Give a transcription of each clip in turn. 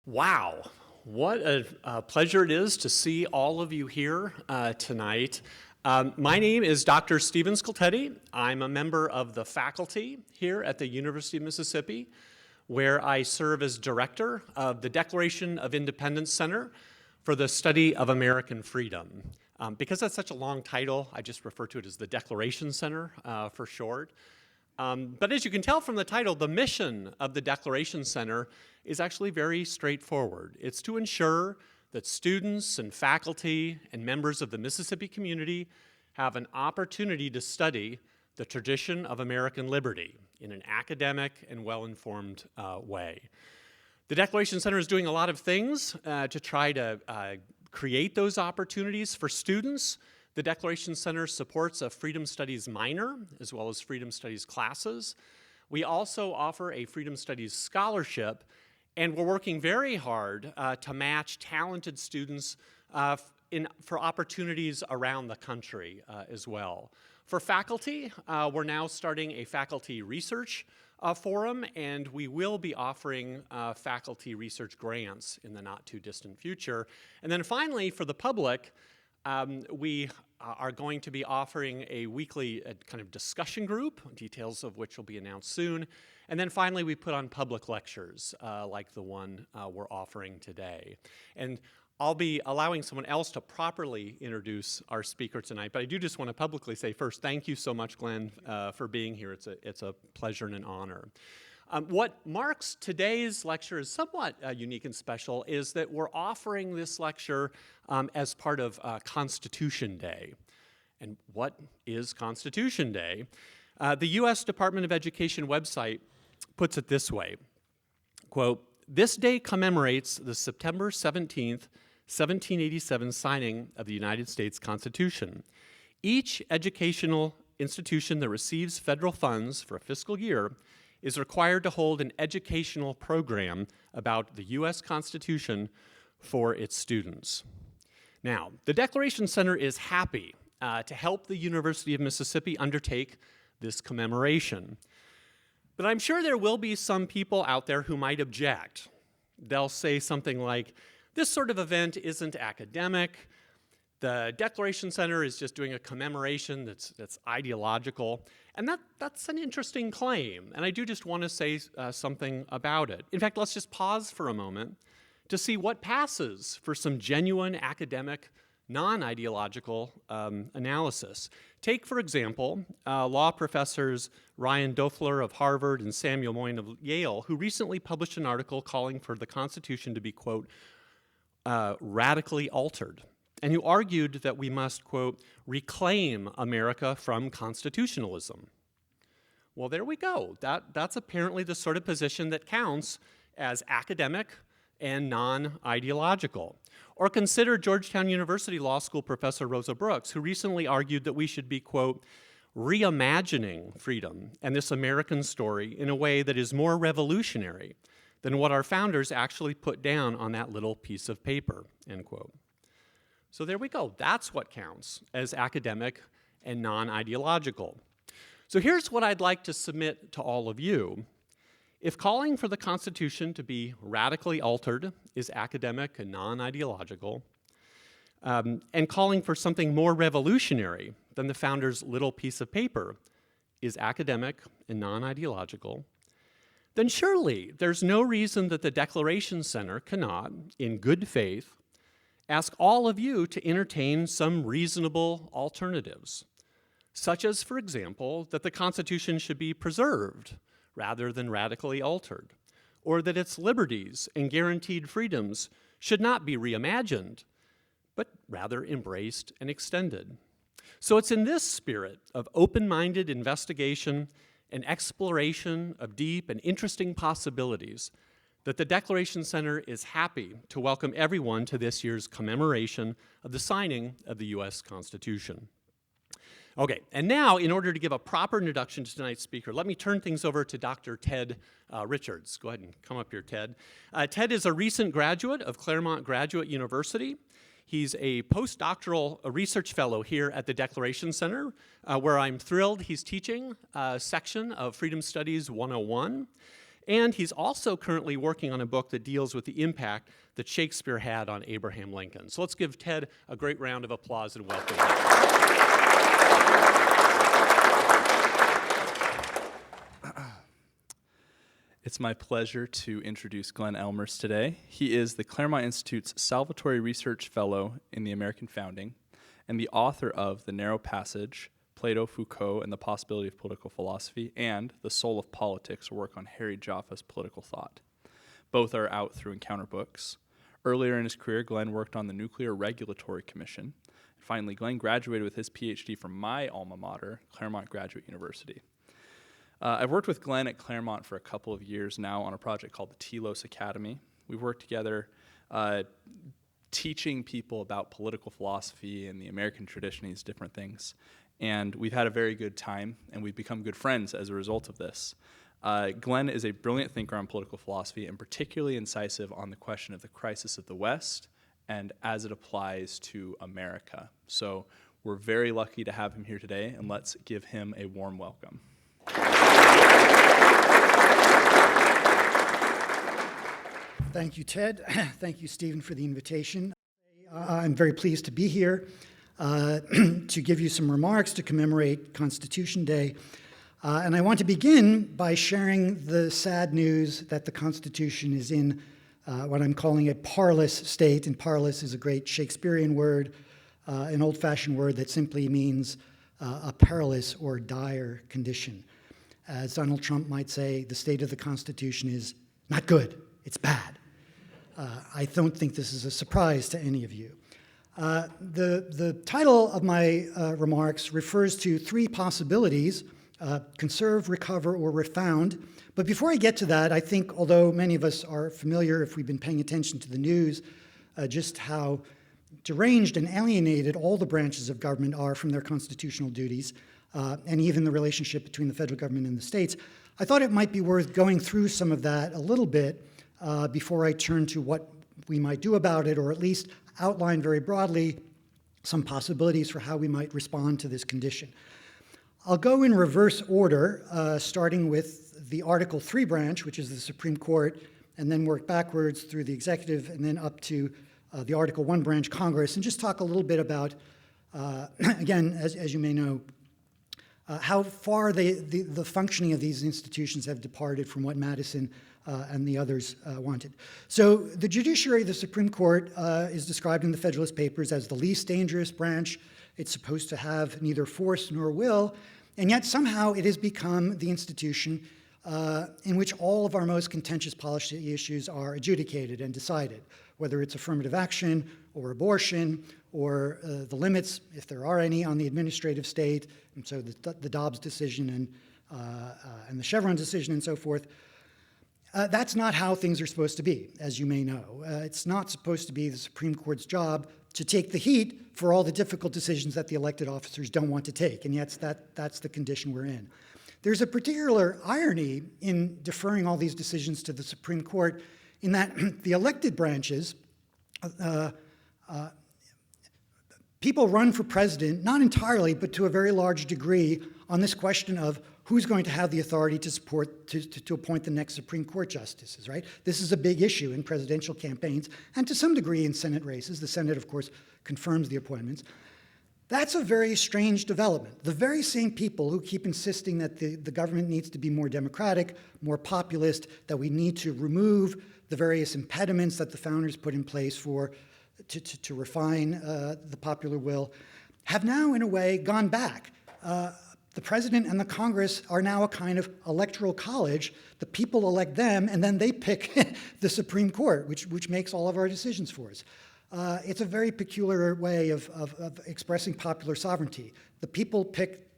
Wow, what a pleasure it is to see all of you here tonight. My name is Dr. Stephen Scoltetti. I'm a member of the faculty here at the University of Mississippi, where I serve as director of the Declaration of Independence Center for the Study of American Freedom. Because that's such a long title, I just refer to it as the Declaration Center for short. But as you can tell from the title, the mission of the Declaration Center is actually very straightforward. It's to ensure that students and faculty and members of the Mississippi community have an opportunity to study the tradition of American liberty in an academic and well-informed way. The Declaration Center is doing a lot of things to try to create those opportunities for students. The Declaration Center supports a Freedom Studies minor as well as Freedom Studies classes. We also offer a Freedom Studies scholarship, and we're working very hard to match talented students for opportunities around the country as well. For faculty, we're now starting a faculty research forum, and we will be offering faculty research grants in the not too distant future. And then finally, for the public, we are going to be offering a weekly kind of discussion group, details of which will be announced soon. And then finally, we put on public lectures like the one we're offering today. And I'll be allowing someone else to properly introduce our speaker tonight, but I do just want to publicly say first, thank you so much, Glenn, for being here. It's a pleasure and an honor. What marks today's lecture is somewhat unique and special is that we're offering this lecture as part of Constitution Day. And what is Constitution Day? The U.S. Department of Education website puts it this way, quote, "This day commemorates the September 17th, 1787 signing of the United States Constitution. Each educational institution that receives federal funds for a fiscal year is required to hold an educational program about the U.S. Constitution for its students." Now, the Declaration Center is happy to help the University of Mississippi undertake this commemoration. But I'm sure there will be some people out there who might object. They'll say something like, this sort of event isn't academic. The Declaration Center is just doing a commemoration that's ideological. And that's an interesting claim, and I do just want to say something about it. In fact, let's just pause for a moment to see what passes for some genuine academic, non-ideological analysis. Take, for example, law professors Ryan Doeffler of Harvard and Samuel Moyn of Yale, who recently published an article calling for the Constitution to be, quote, radically altered, and who argued that we must, quote, reclaim America from constitutionalism. Well, there we go. That's apparently the sort of position that counts as academic and non-ideological. Or consider Georgetown University Law School professor Rosa Brooks, who recently argued that we should be, quote, reimagining freedom and this American story in a way that is more revolutionary than what our founders actually put down on that little piece of paper, end quote. So there we go. That's what counts as academic and non-ideological. So here's what I'd like to submit to all of you. If calling for the Constitution to be radically altered is academic and non-ideological, and calling for something more revolutionary than the founders' little piece of paper is academic and non-ideological, then surely there's no reason that the Declaration Center cannot, in good faith, ask all of you to entertain some reasonable alternatives, such as, for example, that the Constitution should be preserved rather than radically altered, or that its liberties and guaranteed freedoms should not be reimagined, but rather embraced and extended. So it's in this spirit of open-minded investigation and exploration of deep and interesting possibilities that the Declaration Center is happy to welcome everyone to this year's commemoration of the signing of the U.S. Constitution. Okay, and now, in order to give a proper introduction to tonight's speaker, let me turn things over to Dr. Ted Richards. Go ahead and come up here, Ted. Ted is a recent graduate of Claremont Graduate University. He's a postdoctoral research fellow here at the Declaration Center, where I'm thrilled he's teaching a section of Freedom Studies 101. And he's also currently working on a book that deals with the impact that Shakespeare had on Abraham Lincoln. So let's give Ted a great round of applause and welcome him. It's my pleasure to introduce Glenn Ellmers today. He is the Claremont Institute's Salvatore Research Fellow in the American Founding and the author of The Narrow Passage, Plato, Foucault, and the Possibility of Political Philosophy, and The Soul of Politics, a work on Harry Jaffe's political thought. Both are out through Encounter Books. Earlier in his career, Glenn worked on the Nuclear Regulatory Commission. And finally, Glenn graduated with his PhD from my alma mater, Claremont Graduate University. I've worked with Glenn at Claremont for a couple of years now on a project called the Telos Academy. We've worked together teaching people about political philosophy and the American tradition, these different things. And we've had a very good time, and we've become good friends as a result of this. Glenn is a brilliant thinker on political philosophy and particularly incisive on the question of the crisis of the West and as it applies to America. So we're very lucky to have him here today, and let's give him a warm welcome. Thank you, Ted. Thank you, Stephen, for the invitation. I'm very pleased to be here to give you some remarks to commemorate Constitution Day. And I want to begin by sharing the sad news that the Constitution is in what I'm calling a parlous state. And parlous is a great Shakespearean word, an old-fashioned word that simply means a perilous or dire condition. As Donald Trump might say, the state of the Constitution is not good, it's bad. I don't think this is a surprise to any of you. The title of my remarks refers to three possibilities: conserve, recover, or refound. But before I get to that, I think, although many of us are familiar, if we've been paying attention to the news, just how deranged and alienated all the branches of government are from their constitutional duties, and even the relationship between the federal government and the states, I thought it might be worth going through some of that a little bit before I turn to what we might do about it, or at least outline very broadly some possibilities for how we might respond to this condition. I'll go in reverse order, starting with the Article 3 branch, which is the Supreme Court, and then work backwards through the executive and then up to the Article 1 branch, Congress, and just talk a little bit about, again, as you may know, how far the functioning of these institutions have departed from what Madison and the others wanted. So the judiciary, the Supreme Court, is described in the Federalist Papers as the least dangerous branch. It's supposed to have neither force nor will, and yet somehow it has become the institution in which all of our most contentious policy issues are adjudicated and decided, whether it's affirmative action or abortion or the limits, if there are any, on the administrative state, and so the Dobbs decision and the Chevron decision and so forth. That's not how things are supposed to be, as you may know. It's not supposed to be the Supreme Court's job to take the heat for all the difficult decisions that the elected officers don't want to take, and yet that's the condition we're in. There's a particular irony in deferring all these decisions to the Supreme Court in that the elected branches, people run for president, not entirely, but to a very large degree, on this question of who's going to have the authority to appoint the next Supreme Court justices, right? This is a big issue in presidential campaigns, and to some degree in Senate races. The Senate, of course, confirms the appointments. That's a very strange development. The very same people who keep insisting that the government needs to be more democratic, more populist, that we need to remove the various impediments that the founders put in place to refine the popular will, have now, in a way, gone back. The president and the Congress are now a kind of electoral college. The people elect them, and then they pick the Supreme Court, which makes all of our decisions for us. It's a very peculiar way of expressing popular sovereignty. The people pick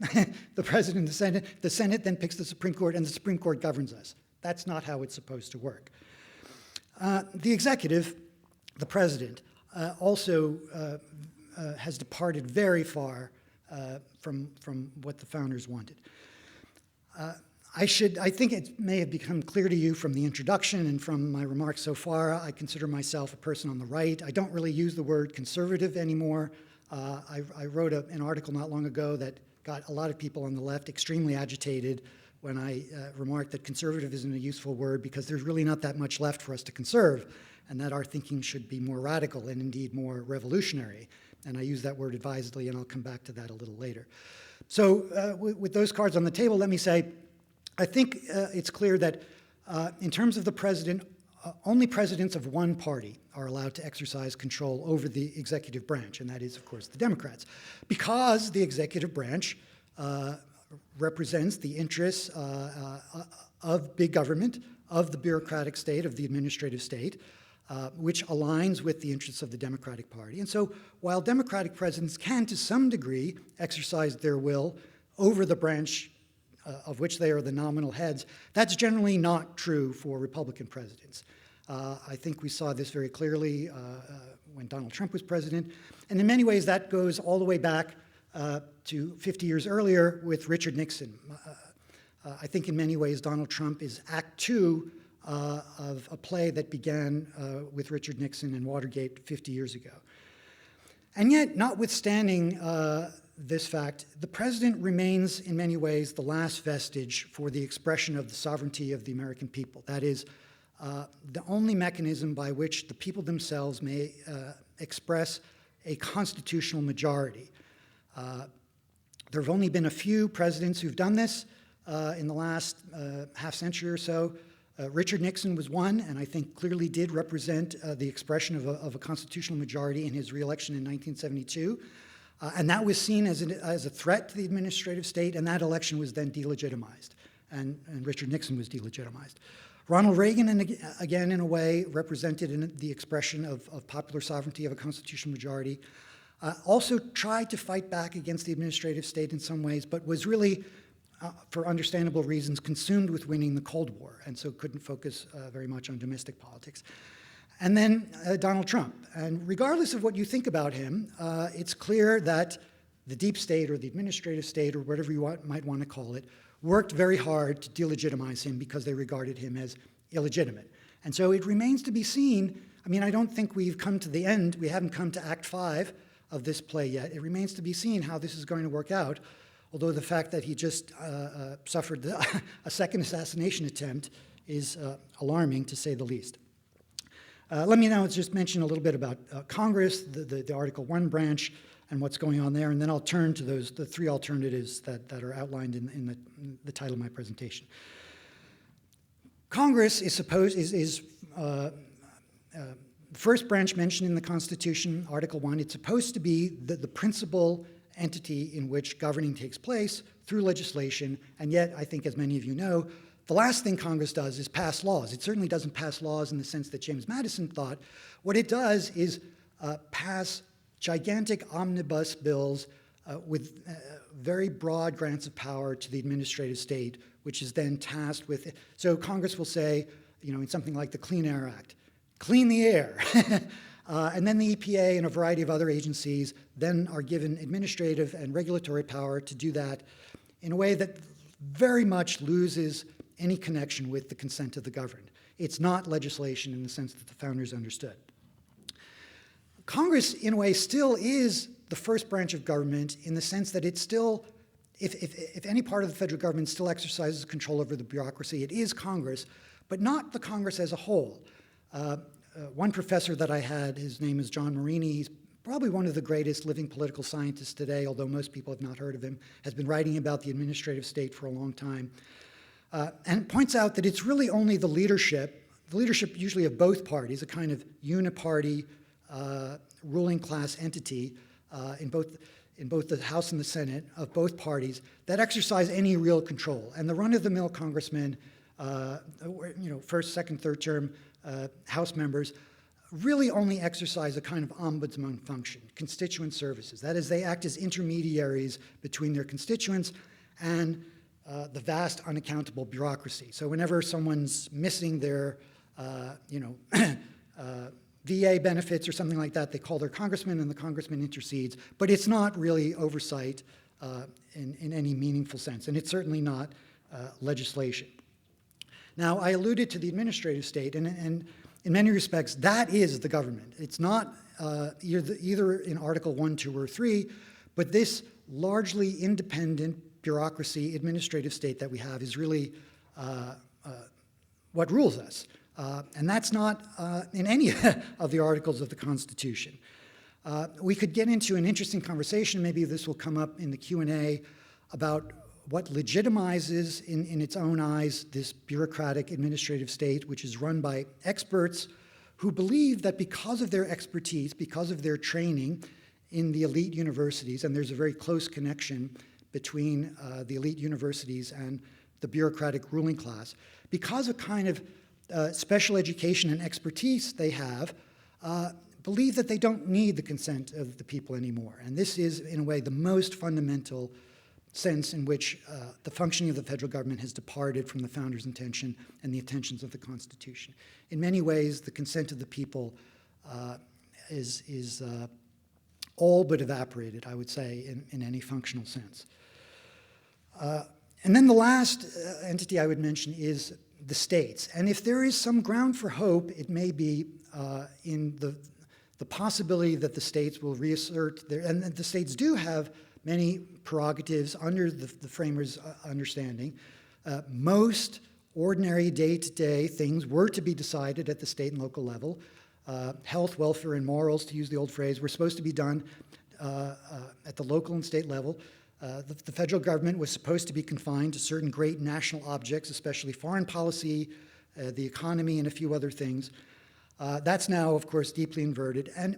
the president and the Senate then picks the Supreme Court, and the Supreme Court governs us. That's not how it's supposed to work. The executive, the president, also has departed very far from what the founders wanted. I think it may have become clear to you from the introduction and from my remarks so far, I consider myself a person on the right. I don't really use the word conservative anymore. I wrote an article not long ago that got a lot of people on the left extremely agitated when I remarked that conservative isn't a useful word because there's really not that much left for us to conserve, and that our thinking should be more radical and indeed more revolutionary. And I use that word advisedly, and I'll come back to that a little later. So with those cards on the table, let me say, I think it's clear that in terms of the president, only presidents of one party are allowed to exercise control over the executive branch, and that is, of course, the Democrats, because the executive branch represents the interests of big government, of the bureaucratic state, of the administrative state, which aligns with the interests of the Democratic Party. And so while Democratic presidents can, to some degree, exercise their will over the branch of which they are the nominal heads, that's generally not true for Republican presidents. I think we saw this very clearly when Donald Trump was president. And in many ways, that goes all the way back to 50 years earlier with Richard Nixon. I think in many ways, Donald Trump is Act Two of a play that began with Richard Nixon and Watergate 50 years ago. And yet, notwithstanding this fact, the president remains in many ways the last vestige for the expression of the sovereignty of the American people. That is, the only mechanism by which the people themselves may express a constitutional majority. There have only been a few presidents who've done this in the last half century or so. Richard Nixon was one, and I think clearly did represent the expression of a constitutional majority in his reelection in 1972. And that was seen as a threat to the administrative state, and that election was then delegitimized, and Richard Nixon was delegitimized. Ronald Reagan, again, in a way, represented the expression of popular sovereignty of a constitutional majority. Also tried to fight back against the administrative state in some ways, but was really, for understandable reasons, consumed with winning the Cold War, and so couldn't focus very much on domestic politics. And then Donald Trump. And regardless of what you think about him, it's clear that the deep state or the administrative state or whatever you might want to call it worked very hard to delegitimize him because they regarded him as illegitimate. And so it remains to be seen. I mean, I don't think we've come to the end. We haven't come to Act 5 of this play yet. It remains to be seen how this is going to work out, although the fact that he just suffered a second assassination attempt is alarming, to say the least. Let me now just mention a little bit about Congress, the Article 1 branch, and what's going on there, and then I'll turn to the three alternatives that are outlined in the title of my presentation. Congress is the first branch mentioned in the Constitution, Article 1. It's supposed to be the principal entity in which governing takes place through legislation, and yet, I think as many of you know, the last thing Congress does is pass laws. It certainly doesn't pass laws in the sense that James Madison thought. What it does is pass gigantic omnibus bills with very broad grants of power to the administrative state, which is then tasked with. So Congress will say, in something like the Clean Air Act, clean the air. And then the EPA and a variety of other agencies then are given administrative and regulatory power to do that in a way that very much loses any connection with the consent of the governed. It's not legislation in the sense that the founders understood. Congress, in a way, still is the first branch of government in the sense that it's still, if any part of the federal government still exercises control over the bureaucracy, it is Congress, but not the Congress as a whole. One professor that I had, his name is John Marini, he's probably one of the greatest living political scientists today, although most people have not heard of him, has been writing about the administrative state for a long time, and points out that it's really only the leadership usually of both parties, a kind of uniparty ruling class entity in both the House and the Senate of both parties that exercise any real control. And the run-of-the-mill congressmen, first, second, third term House members, really only exercise a kind of ombudsman function, constituent services. That is, they act as intermediaries between their constituents and the vast unaccountable bureaucracy. So whenever someone's missing their, VA benefits or something like that, they call their congressman and the congressman intercedes, but it's not really oversight in any meaningful sense, and it's certainly not legislation. Now, I alluded to the administrative state, and in many respects, that is the government. It's not either in Article 1, 2, or 3, but this largely independent bureaucracy, administrative state that we have is really what rules us. And that's not in any of the articles of the Constitution. We could get into an interesting conversation, maybe this will come up in the Q&A, about what legitimizes in its own eyes this bureaucratic administrative state, which is run by experts who believe that because of their expertise, because of their training in the elite universities, and there's a very close connection between the elite universities and the bureaucratic ruling class, because of kind of special education and expertise they have, believe that they don't need the consent of the people anymore. And this is, in a way, the most fundamental sense in which the functioning of the federal government has departed from the founders' intention and the intentions of the Constitution. In many ways, the consent of the people is all but evaporated, I would say, in any functional sense. And then the last entity I would mention is the states. And if there is some ground for hope, it may be in the possibility that the states will reassert their, and the states do have many prerogatives under the framers' understanding. Most ordinary day-to-day things were to be decided at the state and local level. Health, welfare, and morals, to use the old phrase, were supposed to be done at the local and state level. The federal government was supposed to be confined to certain great national objects, especially foreign policy, the economy, and a few other things. That's now, of course, deeply inverted. And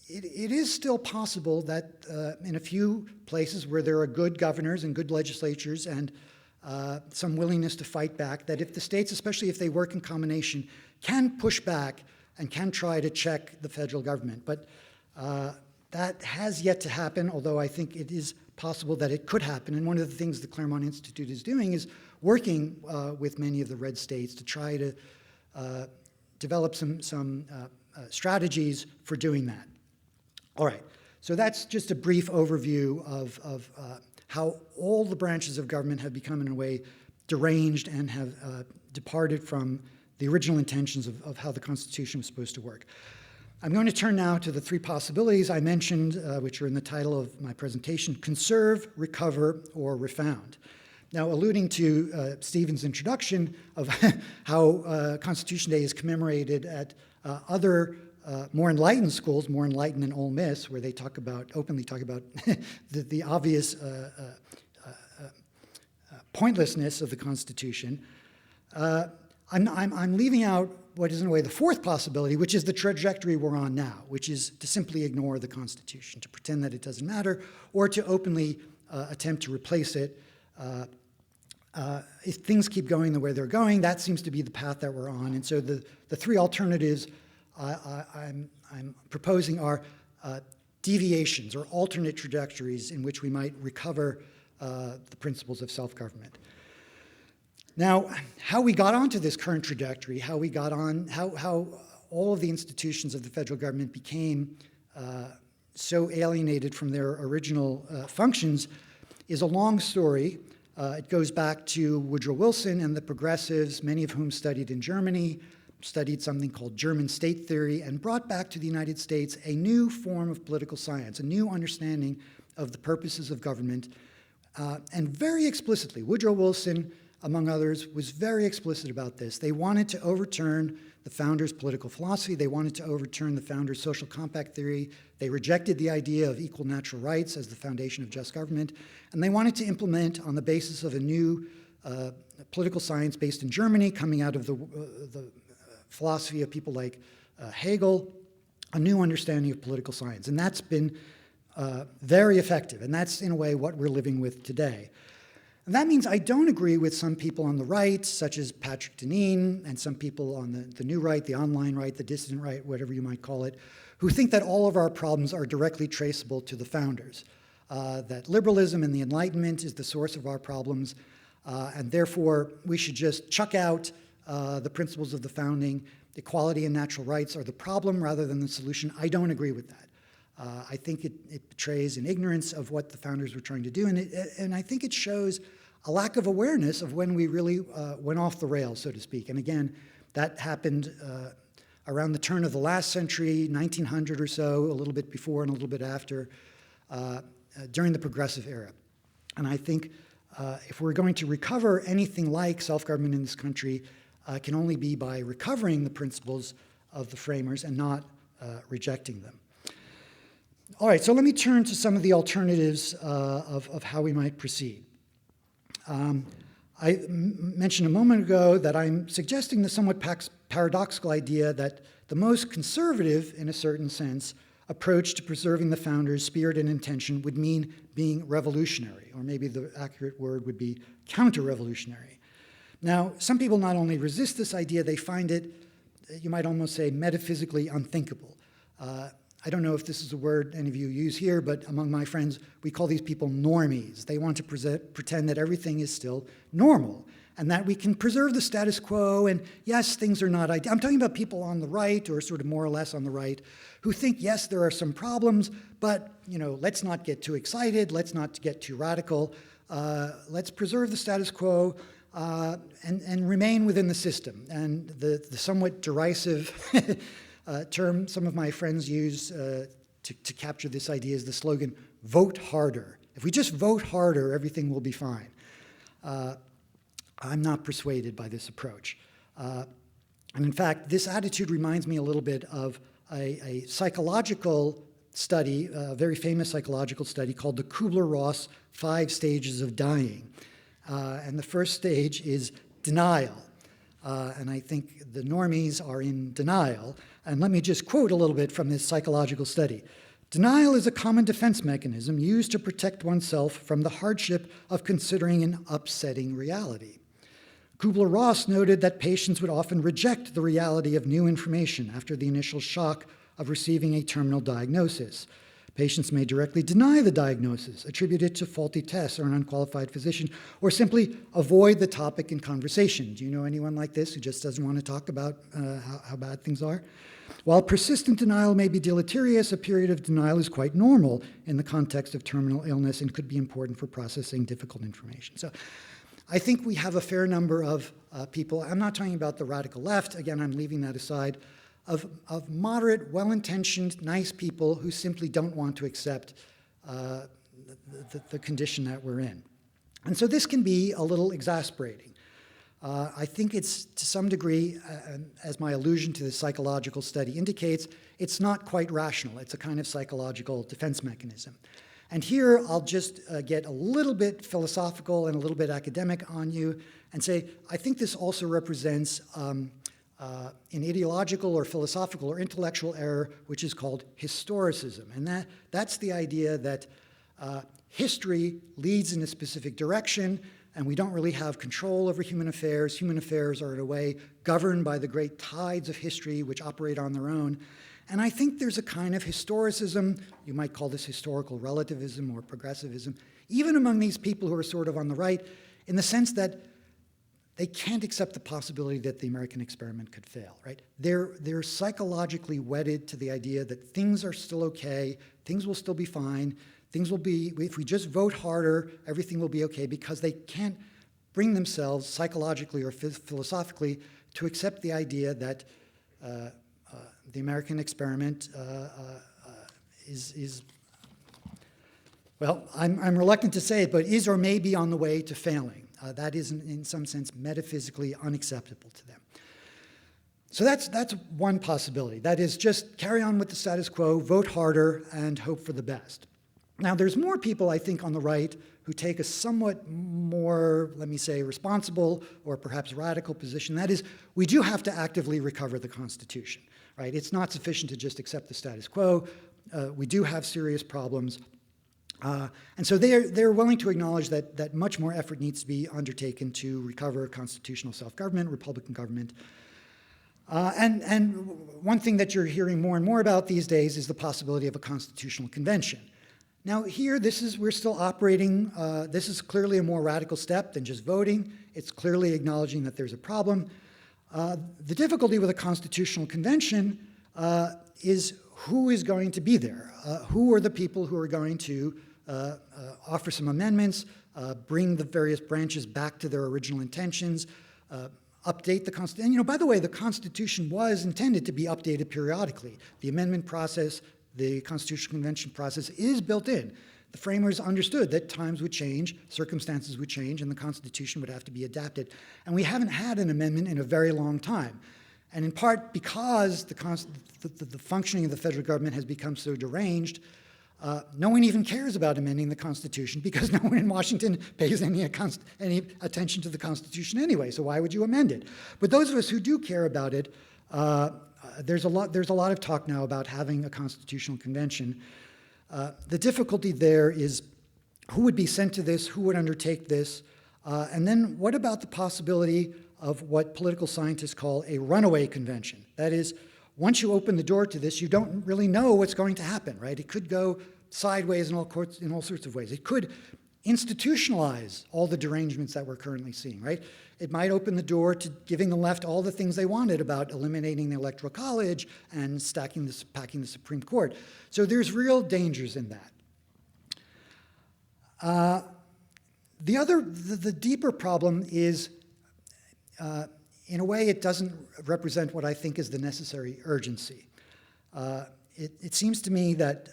it is still possible that in a few places where there are good governors and good legislatures and some willingness to fight back, that if the states, especially if they work in combination, can push back and can try to check the federal government. But that has yet to happen, although I think it is possible that it could happen. And one of the things the Claremont Institute is doing is working with many of the red states to try to develop some strategies for doing that. All right, so that's just a brief overview of how all the branches of government have become, in a way, deranged and have departed from the original intentions of how the Constitution was supposed to work. I'm going to turn now to the three possibilities I mentioned, which are in the title of my presentation: conserve, recover, or refound. Now, alluding to Stephen's introduction of how Constitution Day is commemorated at other more enlightened schools, more enlightened than Ole Miss, where they openly talk about the obvious pointlessness of the Constitution, I'm leaving out what is in a way the fourth possibility, which is the trajectory we're on now, which is to simply ignore the Constitution, to pretend that it doesn't matter, or to openly attempt to replace it. If things keep going the way they're going, that seems to be the path that we're on. And so the three alternatives I'm proposing are deviations or alternate trajectories in which we might recover the principles of self-government. Now, how we got onto this current trajectory, how all of the institutions of the federal government became so alienated from their original functions is a long story. It goes back to Woodrow Wilson and the progressives, many of whom studied in Germany, studied something called German state theory, and brought back to the United States a new form of political science, a new understanding of the purposes of government. And very explicitly, Woodrow Wilson, among others, was very explicit about this. They wanted to overturn the founders' political philosophy. They wanted to overturn the founders' social compact theory. They rejected the idea of equal natural rights as the foundation of just government. And they wanted to implement, on the basis of a new political science based in Germany, coming out of the philosophy of people like Hegel, a new understanding of political science. And that's been very effective. And that's, in a way, what we're living with today. And that means I don't agree with some people on the right, such as Patrick Deneen, and some people on the new right, the online right, the dissident right, whatever you might call it, who think that all of our problems are directly traceable to the founders, that liberalism and the Enlightenment is the source of our problems, and therefore we should just chuck out the principles of the founding. Equality and natural rights are the problem rather than the solution. I don't agree with that. I think it betrays an ignorance of what the founders were trying to do, and I think it shows a lack of awareness of when we really went off the rails, so to speak. And again, that happened around the turn of the last century, 1900 or so, a little bit before and a little bit after, during the progressive era. And I think if we're going to recover anything like self-government in this country, it can only be by recovering the principles of the framers and not rejecting them. All right, so let me turn to some of the alternatives of how we might proceed. I mentioned a moment ago that I'm suggesting the somewhat paradoxical idea that the most conservative, in a certain sense, approach to preserving the founders' spirit and intention would mean being revolutionary, or maybe the accurate word would be counter-revolutionary. Now, some people not only resist this idea, they find it, you might almost say, metaphysically unthinkable. I don't know if this is a word any of you use here, but among my friends, we call these people normies. They want to pretend that everything is still normal and that we can preserve the status quo, and yes, things are not ideal. I'm talking about people on the right, or sort of more or less on the right, who think, yes, there are some problems, but let's not get too excited, let's not get too radical, let's preserve the status quo and remain within the system. And the somewhat derisive term some of my friends use to capture this idea is the slogan, vote harder. If we just vote harder, everything will be fine. I'm not persuaded by this approach. And in fact, this attitude reminds me a little bit of a psychological study, a very famous psychological study called the Kubler-Ross 5 Stages of Dying. And the first stage is denial. And I think the normies are in denial. And let me just quote a little bit from this psychological study. Denial is a common defense mechanism used to protect oneself from the hardship of considering an upsetting reality. Kubler-Ross noted that patients would often reject the reality of new information after the initial shock of receiving a terminal diagnosis. Patients may directly deny the diagnosis, attribute it to faulty tests or an unqualified physician, or simply avoid the topic in conversation. Do you know anyone like this who just doesn't want to talk about how bad things are? While persistent denial may be deleterious, a period of denial is quite normal in the context of terminal illness and could be important for processing difficult information. So I think we have a fair number of people, I'm not talking about the radical left, again, I'm leaving that aside, of moderate, well-intentioned, nice people who simply don't want to accept the condition that we're in. And so this can be a little exasperating. I think it's, to some degree, as my allusion to the psychological study indicates, it's not quite rational. It's a kind of psychological defense mechanism. And here I'll just get a little bit philosophical and a little bit academic on you and say, I think this also represents an ideological or philosophical or intellectual error, which is called historicism. And that's the idea that history leads in a specific direction, and we don't really have control over human affairs. Human affairs are, in a way, governed by the great tides of history which operate on their own. And I think there's a kind of historicism, you might call this historical relativism or progressivism, even among these people who are sort of on the right, in the sense that they can't accept the possibility that the American experiment could fail, right? They're psychologically wedded to the idea that things are still okay, things will still be fine, things will be, if we just vote harder, everything will be okay, because they can't bring themselves psychologically or philosophically to accept the idea that the American experiment is, well, I'm reluctant to say it, but is or may be on the way to failing. That is, in some sense, metaphysically unacceptable to them. So that's one possibility. That is, just carry on with the status quo, vote harder, and hope for the best. Now, there's more people, I think, on the right who take a somewhat more, let me say, responsible or perhaps radical position. That is, we do have to actively recover the Constitution, right? It's not sufficient to just accept the status quo. We do have serious problems. And so they're willing to acknowledge that much more effort needs to be undertaken to recover constitutional self-government, Republican government. And one thing that you're hearing more and more about these days is the possibility of a constitutional convention. Now here, we're still operating, this is clearly a more radical step than just voting. It's clearly acknowledging that there's a problem. The difficulty with a constitutional convention is who is going to be there? Who are the people who are going to offer some amendments, bring the various branches back to their original intentions, update the Constitution? And by the way, the Constitution was intended to be updated periodically. The amendment process, the Constitutional Convention process is built in. the framers understood that times would change, circumstances would change, and the Constitution would have to be adapted. And we haven't had an amendment in a very long time. And in part because the functioning of the federal government has become so deranged, no one even cares about amending the Constitution because no one in Washington pays any attention to the Constitution anyway, so why would you amend it? But those of us who do care about it, there's a lot of talk now about having a constitutional convention. The difficulty there is who would be sent to this, who would undertake this, and then what about the possibility of what political scientists call a runaway convention? That is, once you open the door to this, you don't really know what's going to happen, right? It could go sideways in all sorts of ways. It could institutionalize all the derangements that we're currently seeing, right? It might open the door to giving the left all the things they wanted about eliminating the Electoral College and packing the Supreme Court. So there's real dangers in that. The deeper problem is, in a way, it doesn't represent what I think is the necessary urgency. It seems to me that,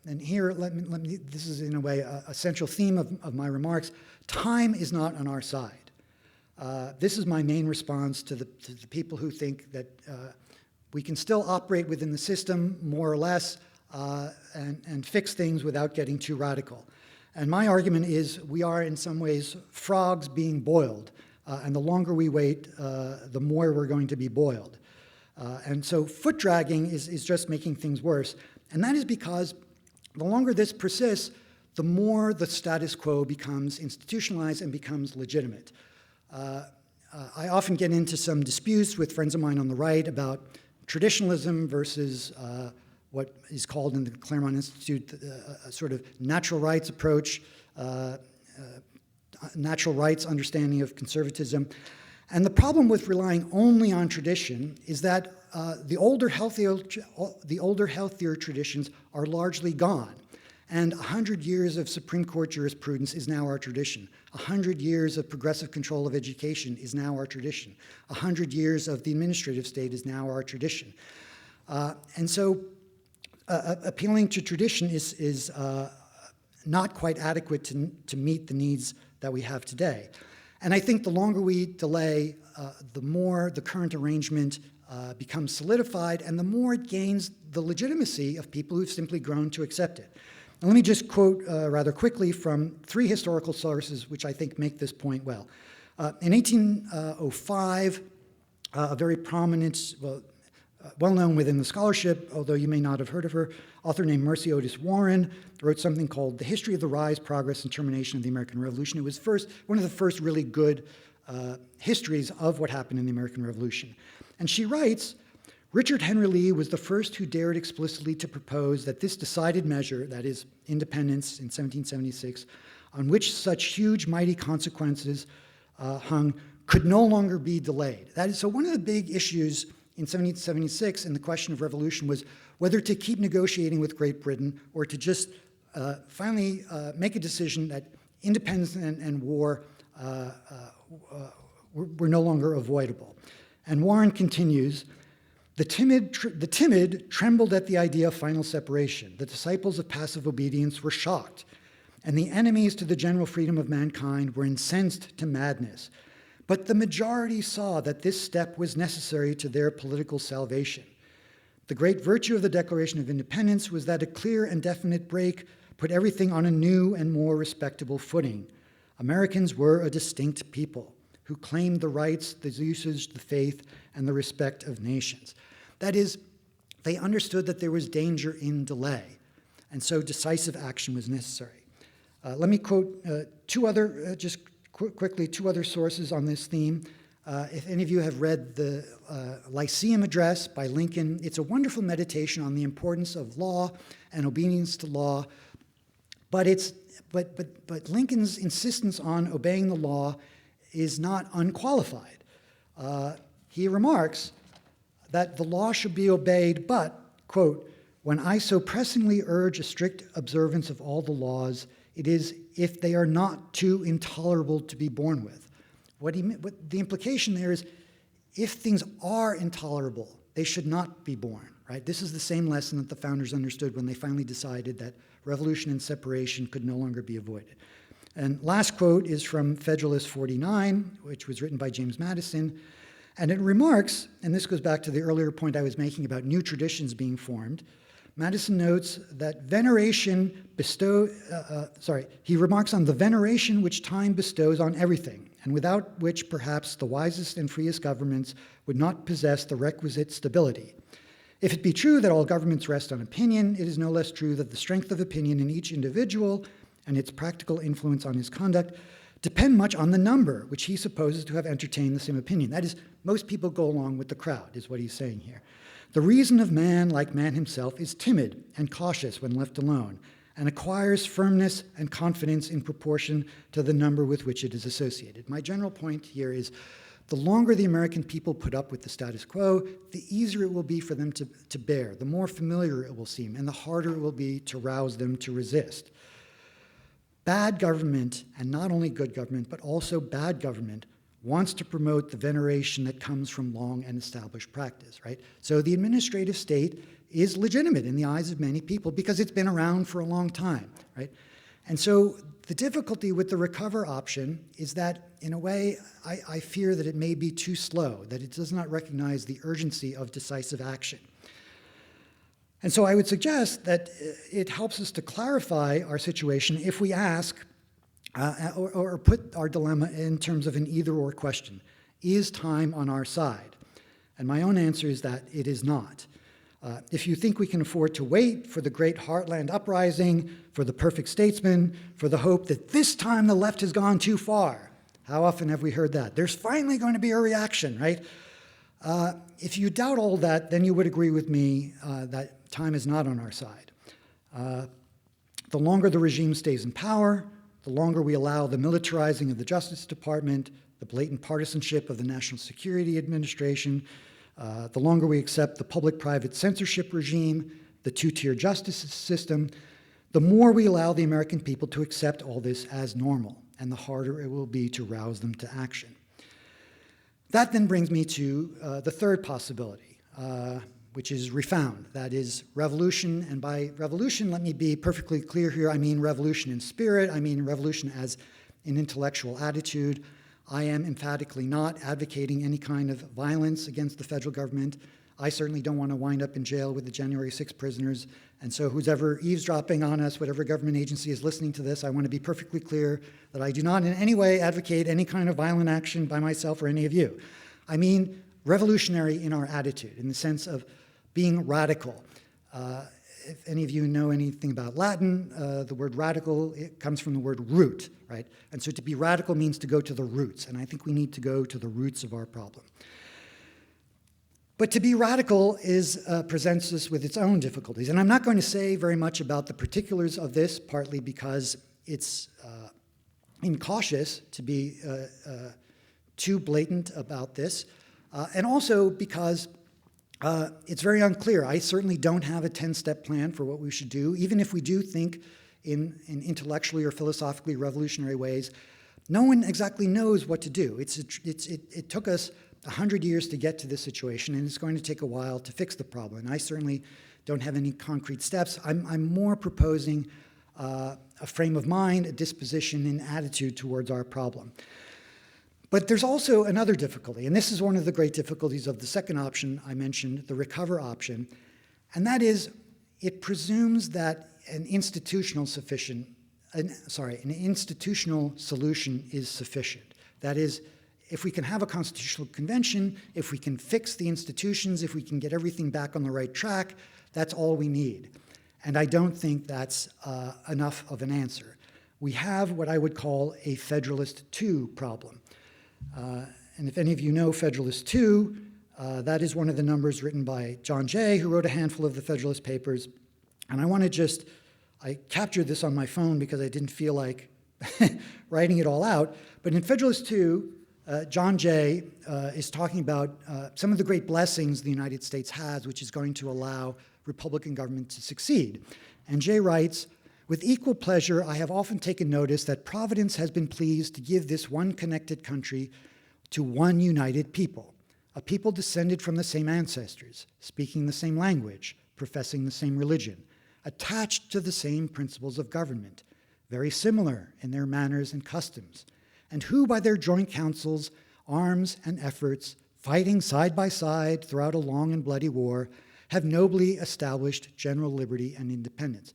and here, this is in a way a central theme of my remarks, time is not on our side. This is my main response to the people who think that we can still operate within the system, more or less, and fix things without getting too radical. And my argument is we are, in some ways, frogs being boiled. And the longer we wait, the more we're going to be boiled. And so foot dragging is just making things worse. And that is because the longer this persists, the more the status quo becomes institutionalized and becomes legitimate. I often get into some disputes with friends of mine on the right about traditionalism versus what is called in the Claremont Institute a sort of natural rights approach, natural rights understanding of conservatism. And the problem with relying only on tradition is that the older, healthier traditions are largely gone. And 100 years of Supreme Court jurisprudence is now our tradition. 100 years of progressive control of education is now our tradition. 100 years of the administrative state is now our tradition. And so appealing to tradition is not quite adequate to meet the needs that we have today. And I think the longer we delay, the more the current arrangement becomes solidified and the more it gains the legitimacy of people who've simply grown to accept it. And let me just quote rather quickly from 3 historical sources which I think make this point well. In 1805, a very prominent, well-known within the scholarship, although you may not have heard of her, author named Mercy Otis Warren wrote something called The History of the Rise, Progress, and Termination of the American Revolution. It was one of the first really good histories of what happened in the American Revolution. And she writes, Richard Henry Lee was the first who dared explicitly to propose that this decided measure, that is, independence in 1776, on which such huge, mighty consequences hung, could no longer be delayed. That is, so one of the big issues in 1776 in the question of revolution was whether to keep negotiating with Great Britain or to just finally make a decision that independence and war were no longer avoidable. And Warren continues, the timid trembled at the idea of final separation. The disciples of passive obedience were shocked, and the enemies to the general freedom of mankind were incensed to madness. But the majority saw that this step was necessary to their political salvation. The great virtue of the Declaration of Independence was that a clear and definite break put everything on a new and more respectable footing. Americans were a distinct people who claimed the rights, the usage, the faith, and the respect of nations. That is, they understood that there was danger in delay, and so decisive action was necessary. Let me quote two other sources on this theme. If any of you have read the Lyceum Address by Lincoln, it's a wonderful meditation on the importance of law and obedience to law, but Lincoln's insistence on obeying the law is not unqualified. He remarks that the law should be obeyed, but, quote, when I so pressingly urge a strict observance of all the laws, it is if they are not too intolerable to be borne with. What the implication there is, if things are intolerable, they should not be borne, right? This is the same lesson that the founders understood when they finally decided that revolution and separation could no longer be avoided. And last quote is from Federalist 49, which was written by James Madison, and it remarks, and this goes back to the earlier point I was making about new traditions being formed. Madison notes that he remarks on the veneration which time bestows on everything, and without which perhaps the wisest and freest governments would not possess the requisite stability. If it be true that all governments rest on opinion, it is no less true that the strength of opinion in each individual and its practical influence on his conduct depend much on the number which he supposes to have entertained the same opinion. That is, most people go along with the crowd, is what he's saying here. The reason of man, like man himself, is timid and cautious when left alone, and acquires firmness and confidence in proportion to the number with which it is associated. My general point here is the longer the American people put up with the status quo, the easier it will be for them to bear, the more familiar it will seem, and the harder it will be to rouse them to resist. Bad government, and not only good government, but also bad government, wants to promote the veneration that comes from long and established practice, right? So the administrative state is legitimate in the eyes of many people because it's been around for a long time, right? And so the difficulty with the recover option is that, in a way, I fear that it may be too slow, that it does not recognize the urgency of decisive action. And so I would suggest that it helps us to clarify our situation if we ask, or put our dilemma in terms of an either-or question. Is time on our side? And my own answer is that it is not. If you think we can afford to wait for the great heartland uprising, for the perfect statesman, for the hope that this time the left has gone too far, how often have we heard that? There's finally going to be a reaction, right? If you doubt all that, then you would agree with me that time is not on our side. The longer the regime stays in power, the longer we allow the militarizing of the Justice Department, the blatant partisanship of the National Security Administration, the longer we accept the public-private censorship regime, the two-tier justice system, the more we allow the American people to accept all this as normal, and the harder it will be to rouse them to action. That then brings me to the third possibility, which is refound. That is revolution, and by revolution, let me be perfectly clear here, I mean revolution in spirit, I mean revolution as an intellectual attitude. I am emphatically not advocating any kind of violence against the federal government. I certainly don't want to wind up in jail with the January 6th prisoners, and so who's ever eavesdropping on us, whatever government agency is listening to this, I want to be perfectly clear that I do not in any way advocate any kind of violent action by myself or any of you. I mean revolutionary in our attitude, in the sense of being radical. If any of you know anything about Latin, the word radical, it comes from the word root, right? And so to be radical means to go to the roots, and I think we need to go to the roots of our problem. But to be radical presents us with its own difficulties, and I'm not going to say very much about the particulars of this, partly because it's incautious to be too blatant about this, and also because it's very unclear. I certainly don't have a 10-step plan for what we should do. Even if we do think in intellectually or philosophically revolutionary ways, no one exactly knows what to do. It took us 100 years to get to this situation, and it's going to take a while to fix the problem. And I certainly don't have any concrete steps. I'm more proposing a frame of mind, a disposition, and attitude towards our problem. But there's also another difficulty, and this is one of the great difficulties of the second option I mentioned, the recover option, and that is it presumes that an institutional solution is sufficient. That is, if we can have a constitutional convention, if we can fix the institutions, if we can get everything back on the right track, that's all we need. And I don't think that's enough of an answer. We have what I would call a Federalist II problem. And if any of you know Federalist II, that is one of the numbers written by John Jay, who wrote a handful of the Federalist Papers. And I captured this on my phone because I didn't feel like writing it all out. But in Federalist II, John Jay is talking about some of the great blessings the United States has, which is going to allow Republican government to succeed. And Jay writes, "With equal pleasure, I have often taken notice that Providence has been pleased to give this one connected country to one united people, a people descended from the same ancestors, speaking the same language, professing the same religion, attached to the same principles of government, very similar in their manners and customs, and who by their joint counsels, arms, and efforts, fighting side by side throughout a long and bloody war, have nobly established general liberty and independence.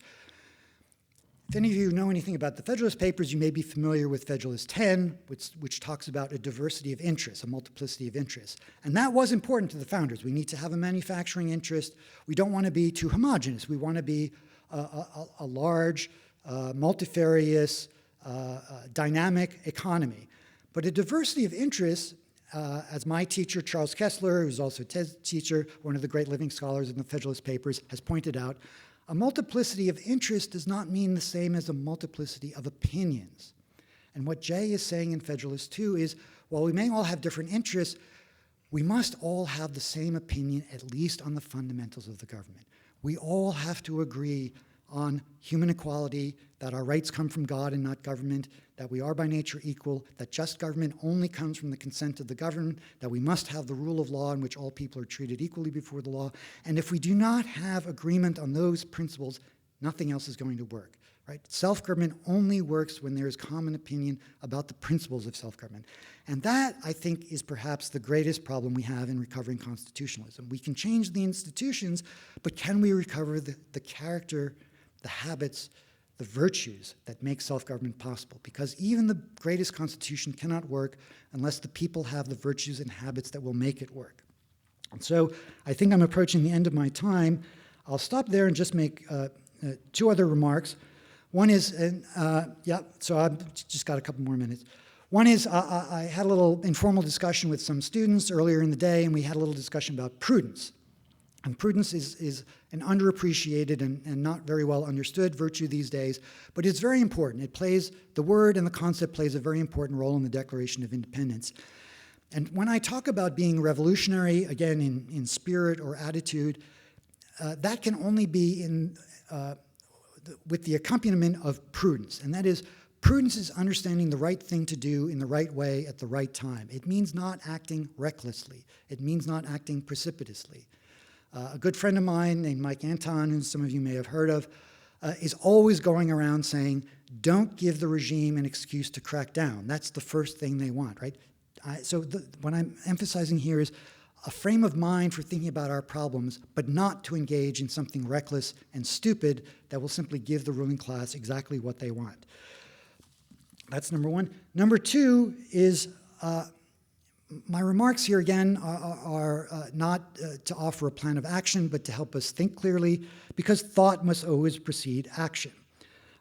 If any of you know anything about the Federalist Papers, you may be familiar with Federalist 10, which talks about a diversity of interests, a multiplicity of interests. And that was important to the founders. We need to have a manufacturing interest. We don't want to be too homogenous. We want to be a large, multifarious, dynamic economy. But a diversity of interests, as my teacher, Charles Kessler, who's also Ted's teacher, one of the great living scholars in the Federalist Papers, has pointed out, a multiplicity of interest does not mean the same as a multiplicity of opinions. And what Jay is saying in Federalist 2 is, while we may all have different interests, we must all have the same opinion, at least on the fundamentals of the government. We all have to agree on human equality, that our rights come from God and not government, that we are by nature equal, that just government only comes from the consent of the governed, that we must have the rule of law in which all people are treated equally before the law. And if we do not have agreement on those principles, nothing else is going to work, right? Self-government only works when there is common opinion about the principles of self-government. And that, I think, is perhaps the greatest problem we have in recovering constitutionalism. We can change the institutions, but can we recover the character, the habits, the virtues that make self-government possible? Because even the greatest constitution cannot work unless the people have the virtues and habits that will make it work. And so I think I'm approaching the end of my time. I'll stop there and just make two other remarks. One is, so I've just got a couple more minutes. One is I had a little informal discussion with some students earlier in the day, and we had a little discussion about prudence. And prudence is an underappreciated and not very well understood virtue these days, but it's very important. It plays, the word and the concept plays a very important role in the Declaration of Independence. And when I talk about being revolutionary, again, in spirit or attitude, that can only be with the accompaniment of prudence. And that is, prudence is understanding the right thing to do in the right way at the right time. It means not acting recklessly. It means not acting precipitously. A good friend of mine named Mike Anton, who some of you may have heard of, is always going around saying, don't give the regime an excuse to crack down. That's the first thing they want, right? So what I'm emphasizing here is a frame of mind for thinking about our problems, but not to engage in something reckless and stupid that will simply give the ruling class exactly what they want. That's number one. Number two is my remarks here, again, are not to offer a plan of action, but to help us think clearly, because thought must always precede action.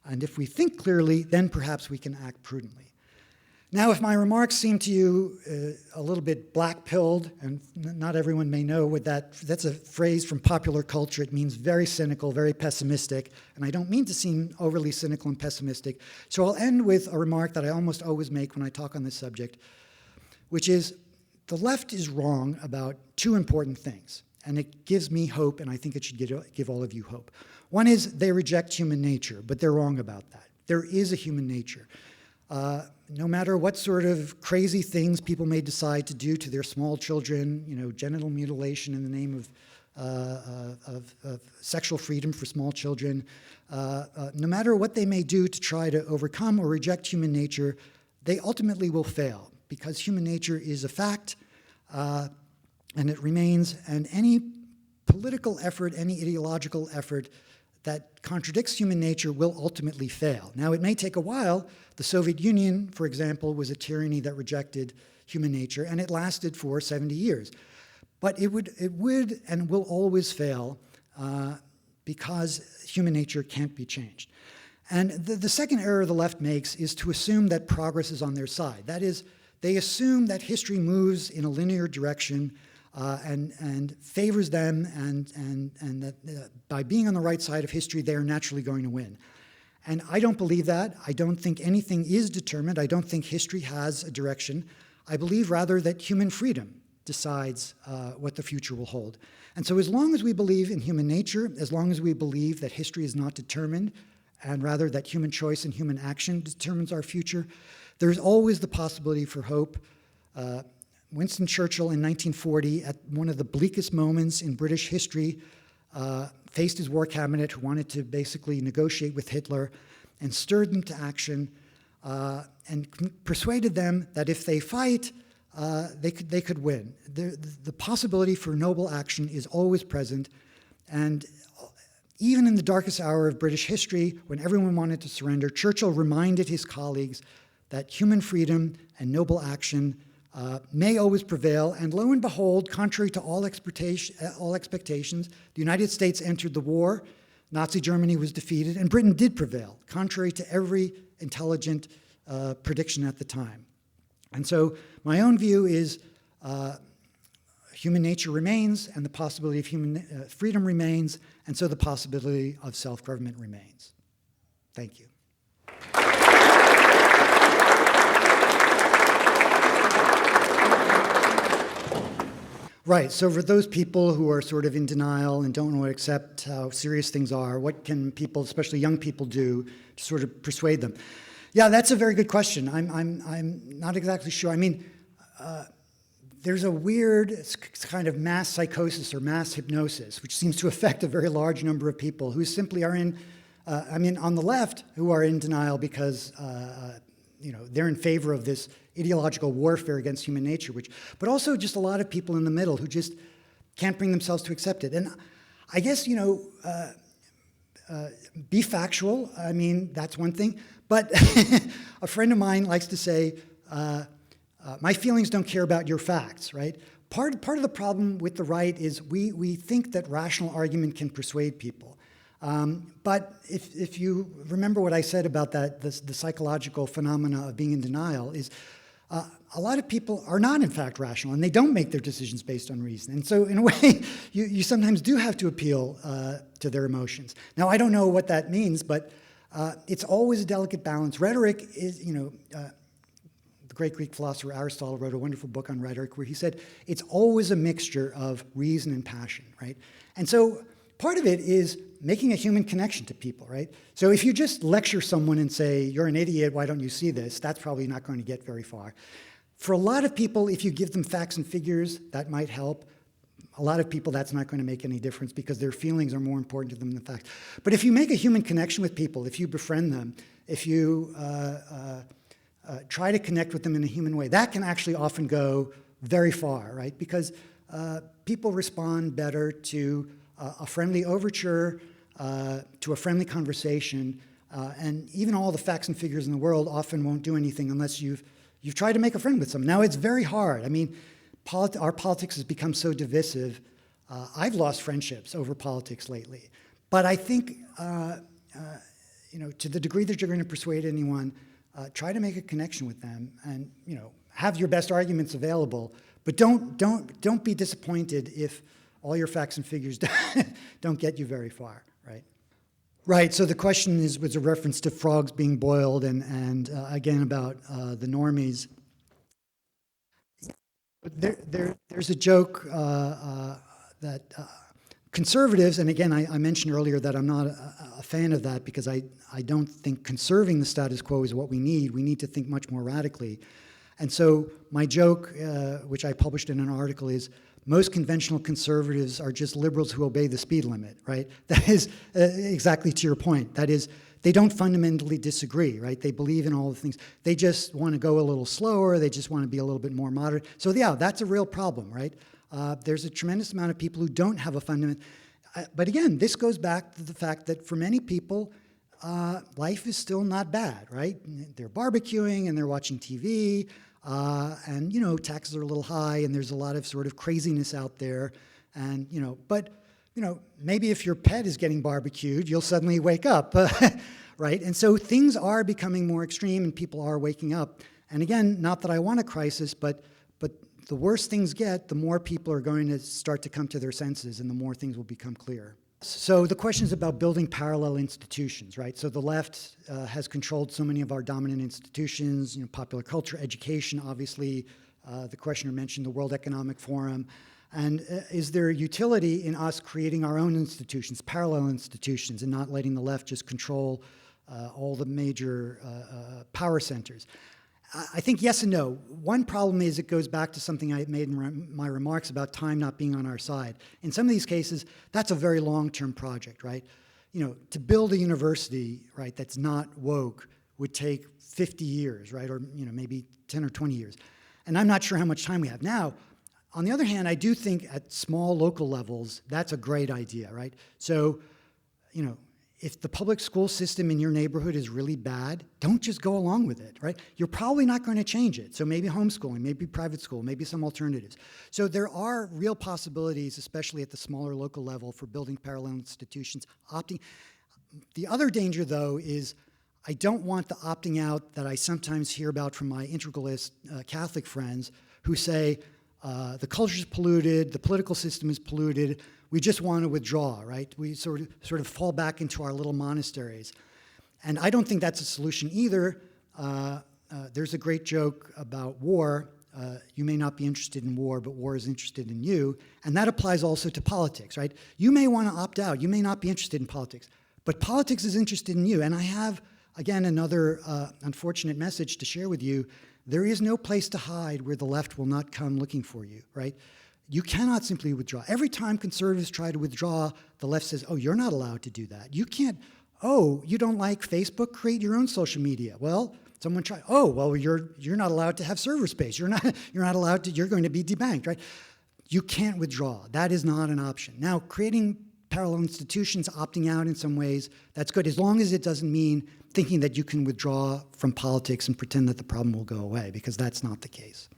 And if we think clearly, then perhaps we can act prudently. Now, if my remarks seem to you a little bit black-pilled, and not everyone may know what that's a phrase from popular culture. It means very cynical, very pessimistic, and I don't mean to seem overly cynical and pessimistic. So I'll end with a remark that I almost always make when I talk on this subject, which is the left is wrong about two important things, and it gives me hope, and I think it should give all of you hope. One is they reject human nature, but they're wrong about that. There is a human nature. No matter what sort of crazy things people may decide to do to their small children, genital mutilation in the name of sexual freedom for small children, no matter what they may do to try to overcome or reject human nature, they ultimately will fail, because human nature is a fact, and it remains, and any political effort, any ideological effort that contradicts human nature will ultimately fail. Now, it may take a while. The Soviet Union, for example, was a tyranny that rejected human nature, and it lasted for 70 years. But it would and will always fail because human nature can't be changed. And the second error the left makes is to assume that progress is on their side. That is, they assume that history moves in a linear direction and favors them, and that by being on the right side of history, they are naturally going to win. And I don't believe that. I don't think anything is determined. I don't think history has a direction. I believe rather that human freedom decides what the future will hold. And so as long as we believe in human nature, as long as we believe that history is not determined, and rather that human choice and human action determines our future, there's always the possibility for hope. Winston Churchill in 1940, at one of the bleakest moments in British history, faced his war cabinet, who wanted to basically negotiate with Hitler, and stirred them to action, and persuaded them that if they fight, they could win. The possibility for noble action is always present, and even in the darkest hour of British history, when everyone wanted to surrender, Churchill reminded his colleagues that human freedom and noble action may always prevail, and lo and behold, contrary to all expectations, the United States entered the war, Nazi Germany was defeated, and Britain did prevail, contrary to every intelligent prediction at the time. And so my own view is human nature remains, and the possibility of human freedom remains, and so the possibility of self-government remains. Thank you. Right, so for those people who are sort of in denial and don't want to accept how serious things are, what can people, especially young people, do to sort of persuade them? Yeah, that's a very good question. I'm not exactly sure. I mean, there's a weird kind of mass psychosis or mass hypnosis, which seems to affect a very large number of people who simply are in, on the left, who are in denial because they're in favor of this ideological warfare against human nature, but also just a lot of people in the middle who just can't bring themselves to accept it. And I guess, be factual. I mean, that's one thing. But a friend of mine likes to say, my feelings don't care about your facts, right? Part of the problem with the right is we think that rational argument can persuade people. But if you remember what I said about that, the psychological phenomena of being in denial is a lot of people are not in fact rational, and they don't make their decisions based on reason. And so in a way, you sometimes do have to appeal to their emotions. Now, I don't know what that means, but it's always a delicate balance. Rhetoric is, the great Greek philosopher Aristotle wrote a wonderful book on rhetoric where he said it's always a mixture of reason and passion, right? And so part of it is making a human connection to people, right? So if you just lecture someone and say, you're an idiot, why don't you see this? That's probably not going to get very far. For a lot of people, if you give them facts and figures, that might help. A lot of people, that's not going to make any difference because their feelings are more important to them than facts. But if you make a human connection with people, if you befriend them, if you try to connect with them in a human way, that can actually often go very far, right? Because people respond better to a friendly overture, to a friendly conversation, and even all the facts and figures in the world often won't do anything unless you've tried to make a friend with someone. Now, it's very hard. I mean, our politics has become so divisive. I've lost friendships over politics lately. But I think, to the degree that you're going to persuade anyone, try to make a connection with them, and have your best arguments available. But don't be disappointed if all your facts and figures don't get you very far, right? Right, so the question was a reference to frogs being boiled and again about the normies. There's a joke that conservatives, and again, I mentioned earlier that I'm not a fan of that because I don't think conserving the status quo is what we need. We need to think much more radically. And so my joke, which I published in an article, is most conventional conservatives are just liberals who obey the speed limit, right? That is exactly to your point. That is, they don't fundamentally disagree, right? They believe in all the things. They just want to go a little slower. They just want to be a little bit more moderate. So yeah, that's a real problem, right? There's a tremendous amount of people who don't have a fundament. But again, this goes back to the fact that for many people, life is still not bad, right? They're barbecuing and they're watching TV. And taxes are a little high, and there's a lot of sort of craziness out there, and maybe if your pet is getting barbecued, you'll suddenly wake up, right? And so things are becoming more extreme, and people are waking up. And again, not that I want a crisis, but the worse things get, the more people are going to start to come to their senses, and the more things will become clear. So the question is about building parallel institutions, right? So the left has controlled so many of our dominant institutions, popular culture, education, obviously. The questioner mentioned the World Economic Forum. And is there utility in us creating our own institutions, parallel institutions, and not letting the left just control all the major power centers? I think yes and no. One problem is it goes back to something I made in my remarks about time not being on our side. In some of these cases, that's a very long-term project, right? To build a university, right, that's not woke would take 50 years, right, or maybe 10 or 20 years. And I'm not sure how much time we have. Now, on the other hand, I do think at small local levels, that's a great idea, right? So, if the public school system in your neighborhood is really bad, don't just go along with it, right? You're probably not going to change it. So maybe homeschooling, maybe private school, maybe some alternatives. So there are real possibilities, especially at the smaller local level, for building parallel institutions, opting. The other danger, though, is I don't want the opting out that I sometimes hear about from my integralist Catholic friends who say the culture is polluted, the political system is polluted, we just want to withdraw, right? We sort of fall back into our little monasteries. And I don't think that's a solution either. There's a great joke about war. You may not be interested in war, but war is interested in you. And that applies also to politics, right? You may want to opt out. You may not be interested in politics, but politics is interested in you. And I have, again, another unfortunate message to share with you. There is no place to hide where the left will not come looking for you, right? You cannot simply withdraw. Every time conservatives try to withdraw, the left says, oh, you're not allowed to do that. You can't, oh, you don't like Facebook? Create your own social media. Well, someone tried, oh, well, you're not allowed to have server space. You're not allowed to, you're going to be debanked, right? You can't withdraw. That is not an option. Now, creating parallel institutions, opting out in some ways, that's good, as long as it doesn't mean thinking that you can withdraw from politics and pretend that the problem will go away, because that's not the case.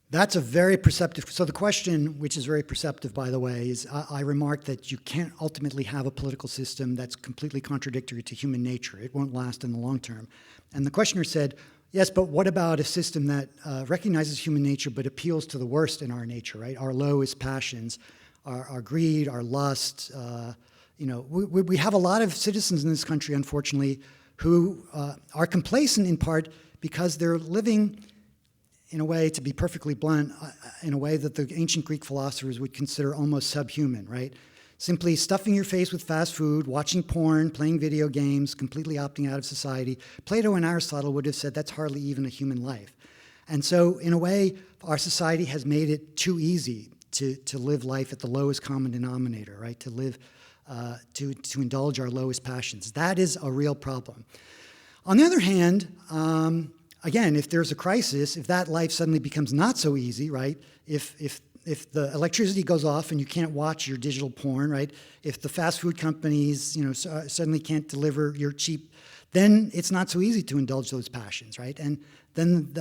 That's a very perceptive, so the question, which is very perceptive, by the way, is I remarked that you can't ultimately have a political system that's completely contradictory to human nature. It won't last in the long term. And the questioner said, yes, but what about a system that recognizes human nature but appeals to the worst in our nature, right? Our lowest passions, our greed, our lust. We have a lot of citizens in this country, unfortunately, who are complacent in part because they're living in a way, to be perfectly blunt, in a way that the ancient Greek philosophers would consider almost subhuman, right? Simply stuffing your face with fast food, watching porn, playing video games, completely opting out of society. Plato and Aristotle would have said that's hardly even a human life. And so, in a way, our society has made it too easy to live life at the lowest common denominator, right? To live, to indulge our lowest passions. That is a real problem. On the other hand, again, if there's a crisis, if that life suddenly becomes not so easy, right? If the electricity goes off and you can't watch your digital porn, right? If the fast food companies, suddenly can't deliver your cheap, then it's not so easy to indulge those passions, right? And then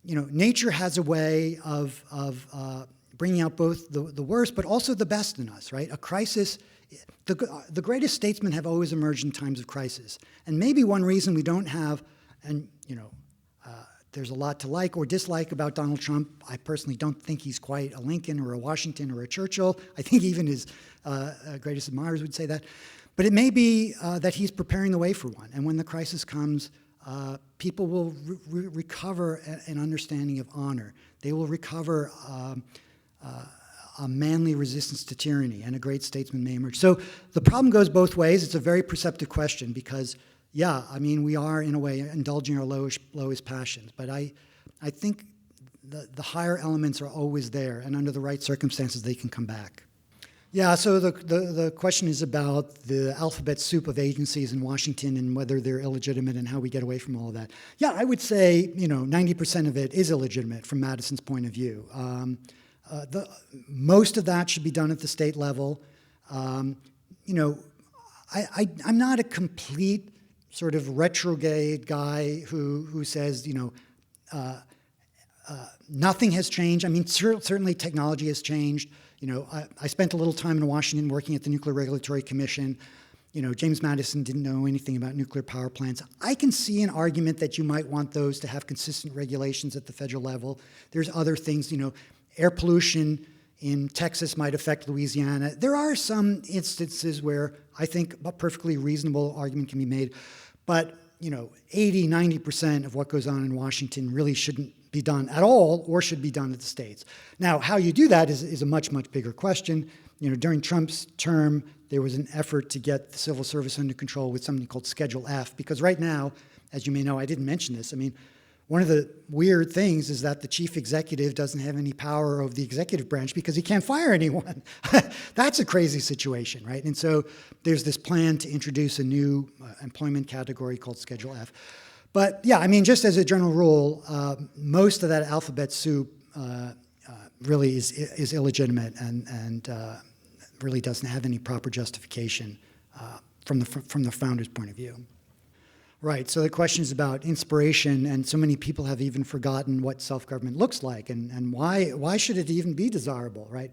nature has a way of bringing out both the worst, but also the best in us, right? A crisis. The greatest statesmen have always emerged in times of crisis, and maybe one reason we don't have. And, there's a lot to like or dislike about Donald Trump. I personally don't think he's quite a Lincoln or a Washington or a Churchill. I think even his greatest admirers would say that. But it may be that he's preparing the way for one. And when the crisis comes, people will recover an understanding of honor. They will recover a manly resistance to tyranny, and a great statesman may emerge. So the problem goes both ways. It's a very perceptive question because yeah, I mean, we are, in a way, indulging our lowest passions. But I think the higher elements are always there, and under the right circumstances, they can come back. Yeah, so the question is about the alphabet soup of agencies in Washington and whether they're illegitimate and how we get away from all of that. Yeah, I would say, 90% of it is illegitimate from Madison's point of view. Most of that should be done at the state level. I'm not a complete sort of retrograde guy who says, nothing has changed. I mean, certainly technology has changed. I spent a little time in Washington working at the Nuclear Regulatory Commission. James Madison didn't know anything about nuclear power plants. I can see an argument that you might want those to have consistent regulations at the federal level. There's other things, air pollution in Texas might affect Louisiana. There are some instances where I think a perfectly reasonable argument can be made. But 80, 90% of what goes on in Washington really shouldn't be done at all or should be done at the states. Now, how you do that is a much, much bigger question. During Trump's term, there was an effort to get the civil service under control with something called Schedule F, because right now, as you may know, I didn't mention this, I mean, one of the weird things is that the chief executive doesn't have any power over the executive branch because he can't fire anyone. That's a crazy situation, right? And so there's this plan to introduce a new employment category called Schedule F. But yeah, I mean, just as a general rule, most of that alphabet soup really is illegitimate and really doesn't have any proper justification from the founder's point of view. Right, so the question is about inspiration, and so many people have even forgotten what self-government looks like, and why should it even be desirable, right?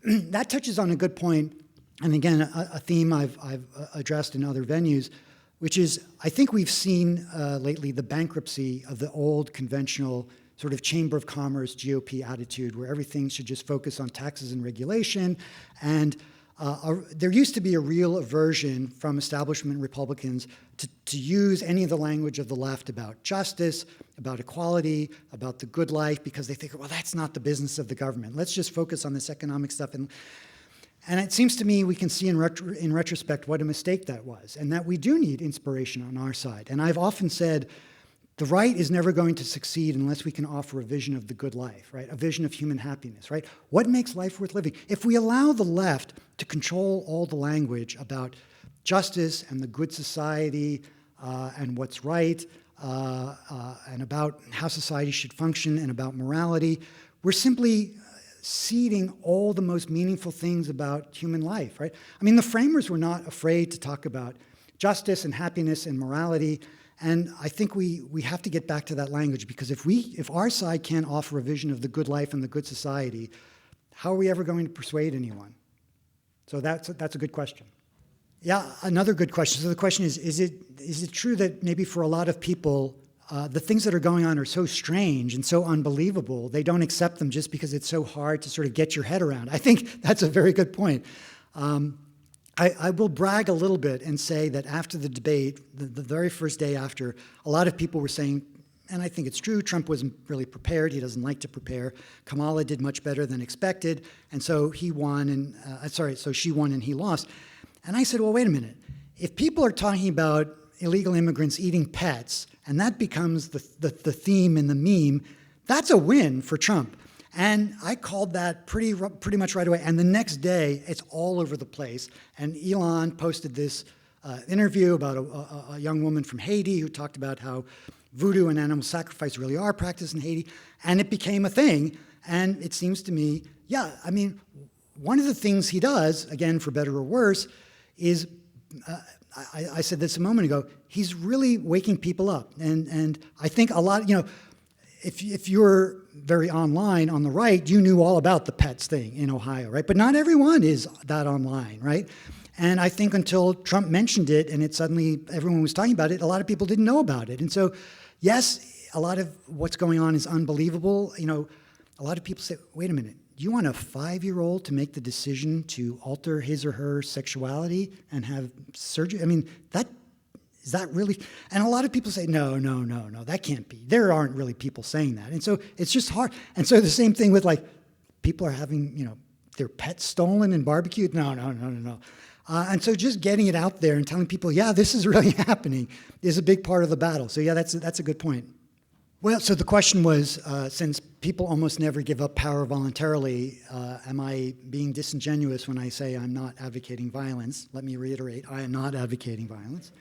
That touches on a good point, and again, a theme I've addressed in other venues, which is I think we've seen lately the bankruptcy of the old conventional sort of Chamber of Commerce GOP attitude where everything should just focus on taxes and regulation, and there used to be a real aversion from establishment Republicans to use any of the language of the left about justice, about equality, about the good life, because they think, well, that's not the business of the government. Let's just focus on this economic stuff. And it seems to me we can see in retrospect what a mistake that was, and that we do need inspiration on our side. And I've often said, the right is never going to succeed unless we can offer a vision of the good life, right? A vision of human happiness, right? What makes life worth living? If we allow the left to control all the language about justice and the good society and what's right and about how society should function and about morality, we're simply ceding all the most meaningful things about human life, right? I mean, the framers were not afraid to talk about justice and happiness and morality. And I think we have to get back to that language, because if our side can't offer a vision of the good life and the good society, how are we ever going to persuade anyone? So that's a good question. Yeah, another good question. So the question is it true that maybe for a lot of people, the things that are going on are so strange and so unbelievable, they don't accept them just because it's so hard to sort of get your head around? I think that's a very good point. I will brag a little bit and say that after the debate, the very first day after, a lot of people were saying, and I think it's true, Trump wasn't really prepared. He doesn't like to prepare. Kamala did much better than expected, and so he won, and so she won and he lost. And I said, well, wait a minute. If people are talking about illegal immigrants eating pets, and that becomes the theme in the meme, that's a win for Trump. And I called that pretty much right away. And the next day, it's all over the place. And Elon posted this interview about a young woman from Haiti who talked about how voodoo and animal sacrifice really are practiced in Haiti. And it became a thing. And it seems to me, yeah, I mean, one of the things he does, again, for better or worse, is, I said this a moment ago, he's really waking people up. And I think a lot, if you're very online on the right, you knew all about the pets thing in Ohio, right? But not everyone is that online, right? And I think until Trump mentioned it and it suddenly everyone was talking about it, a lot of people didn't know about it. And so, yes, a lot of what's going on is unbelievable. A lot of people say, wait a minute, you want a 5-year-old to make the decision to alter his or her sexuality and have surgery? I mean, is that really? And a lot of people say, no, that can't be. There aren't really people saying that. And so it's just hard. And so the same thing with people are having, their pets stolen and barbecued. No. And so just getting it out there and telling people, yeah, this is really happening is a big part of the battle. So yeah, that's a good point. Well, so the question was, since people almost never give up power voluntarily, am I being disingenuous when I say I'm not advocating violence? Let me reiterate, I am not advocating violence.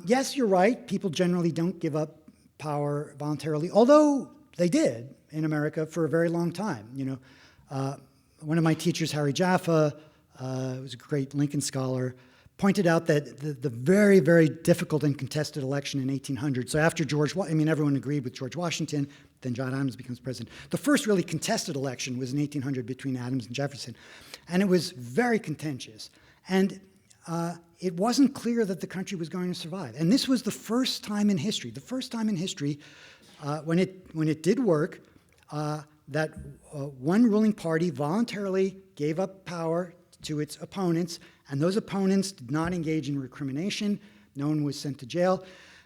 Yes, you're right. People generally don't give up power voluntarily, although they did in America for a very long time. One of my teachers, Harry Jaffa, who's a great Lincoln scholar, pointed out that the very, very difficult and contested election in 1800, so after everyone agreed with George Washington, then John Adams becomes president. The first really contested election was in 1800 between Adams and Jefferson, and it was very contentious. And it wasn't clear that the country was going to survive. And this was the first time in history, when it did work, that one ruling party voluntarily gave up power to its opponents, and those opponents did not engage in recrimination. No one was sent to jail.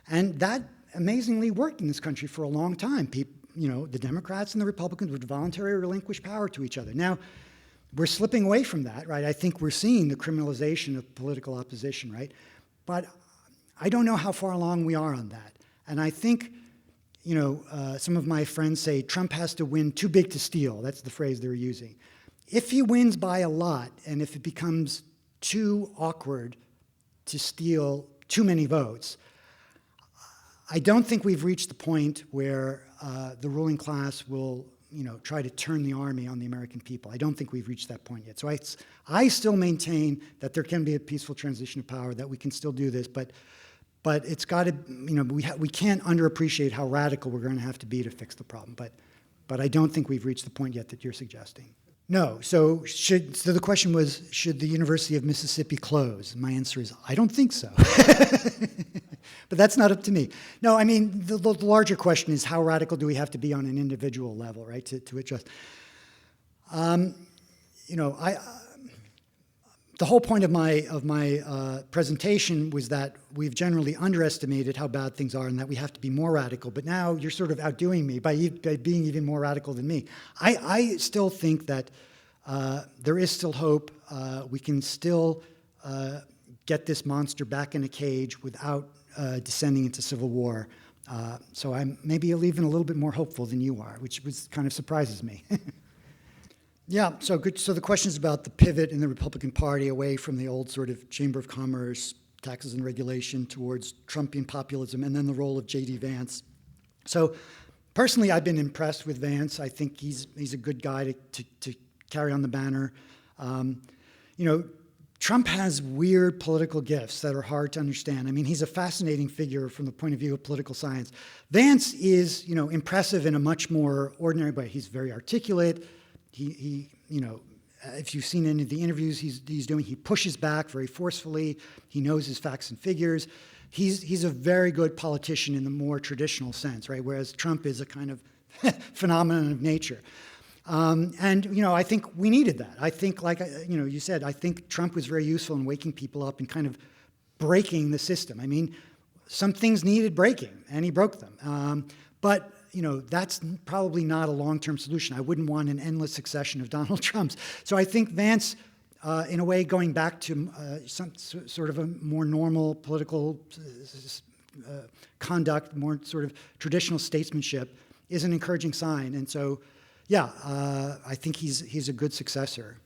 And that amazingly worked in this country for a long time. The Democrats and the Republicans would voluntarily relinquish power to each other. Now, we're slipping away from that, right? I think we're seeing the criminalization of political opposition, right? But I don't know how far along we are on that. And I think, some of my friends say Trump has to win too big to steal. That's the phrase they're using. If he wins by a lot, and if it becomes too awkward to steal too many votes, I don't think we've reached the point where the ruling class will, try to turn the army on the American people. I don't think we've reached that point yet. So I still maintain that there can be a peaceful transition of power, that we can still do this, but it's got to, we can't underappreciate how radical we're going to have to be to fix the problem. But I don't think we've reached the point yet that you're suggesting. No. So the question was, should the University of Mississippi close? My answer is, I don't think so. But that's not up to me. No, I mean, the larger question is, how radical do we have to be on an individual level, right, to adjust? The whole point of my presentation was that we've generally underestimated how bad things are and that we have to be more radical. But now you're sort of outdoing me by being even more radical than me. I still think that there is still hope. We can still get this monster back in a cage without descending into civil war. So I'm maybe even a little bit more hopeful than you are, which kind of surprises me. Yeah, so good. So the question is about the pivot in the Republican Party away from the old sort of Chamber of Commerce, taxes and regulation, towards Trumpian populism, and then the role of J.D. Vance. So personally, I've been impressed with Vance. I think he's a good guy to carry on the banner. Trump has weird political gifts that are hard to understand. I mean, he's a fascinating figure from the point of view of political science. Vance is, impressive in a much more ordinary way. He's very articulate. He if you've seen any of the interviews he's doing, he pushes back very forcefully. He knows his facts and figures. He's a very good politician in the more traditional sense, right? Whereas Trump is a kind of phenomenon of nature. I think we needed that. I think, like you said, I think Trump was very useful in waking people up and kind of breaking the system. I mean, some things needed breaking, and he broke them. But that's probably not a long-term solution. I wouldn't want an endless succession of Donald Trumps. So I think Vance, in a way, going back to some sort of a more normal political conduct, more sort of traditional statesmanship, is an encouraging sign. And so, yeah, I think he's a good successor.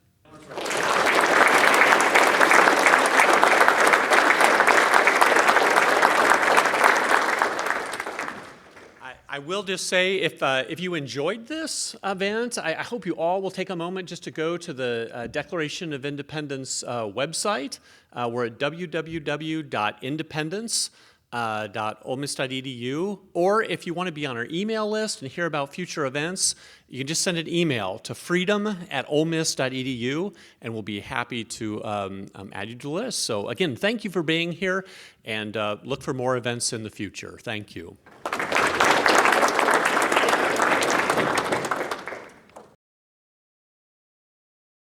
I will just say, if you enjoyed this event, I hope you all will take a moment just to go to the Declaration of Independence website. We're at www.independence.olemiss.edu. Or if you want to be on our email list and hear about future events, you can just send an email to freedom@olemiss.edu, and we'll be happy to add you to the list. So again, thank you for being here, and look for more events in the future. Thank you.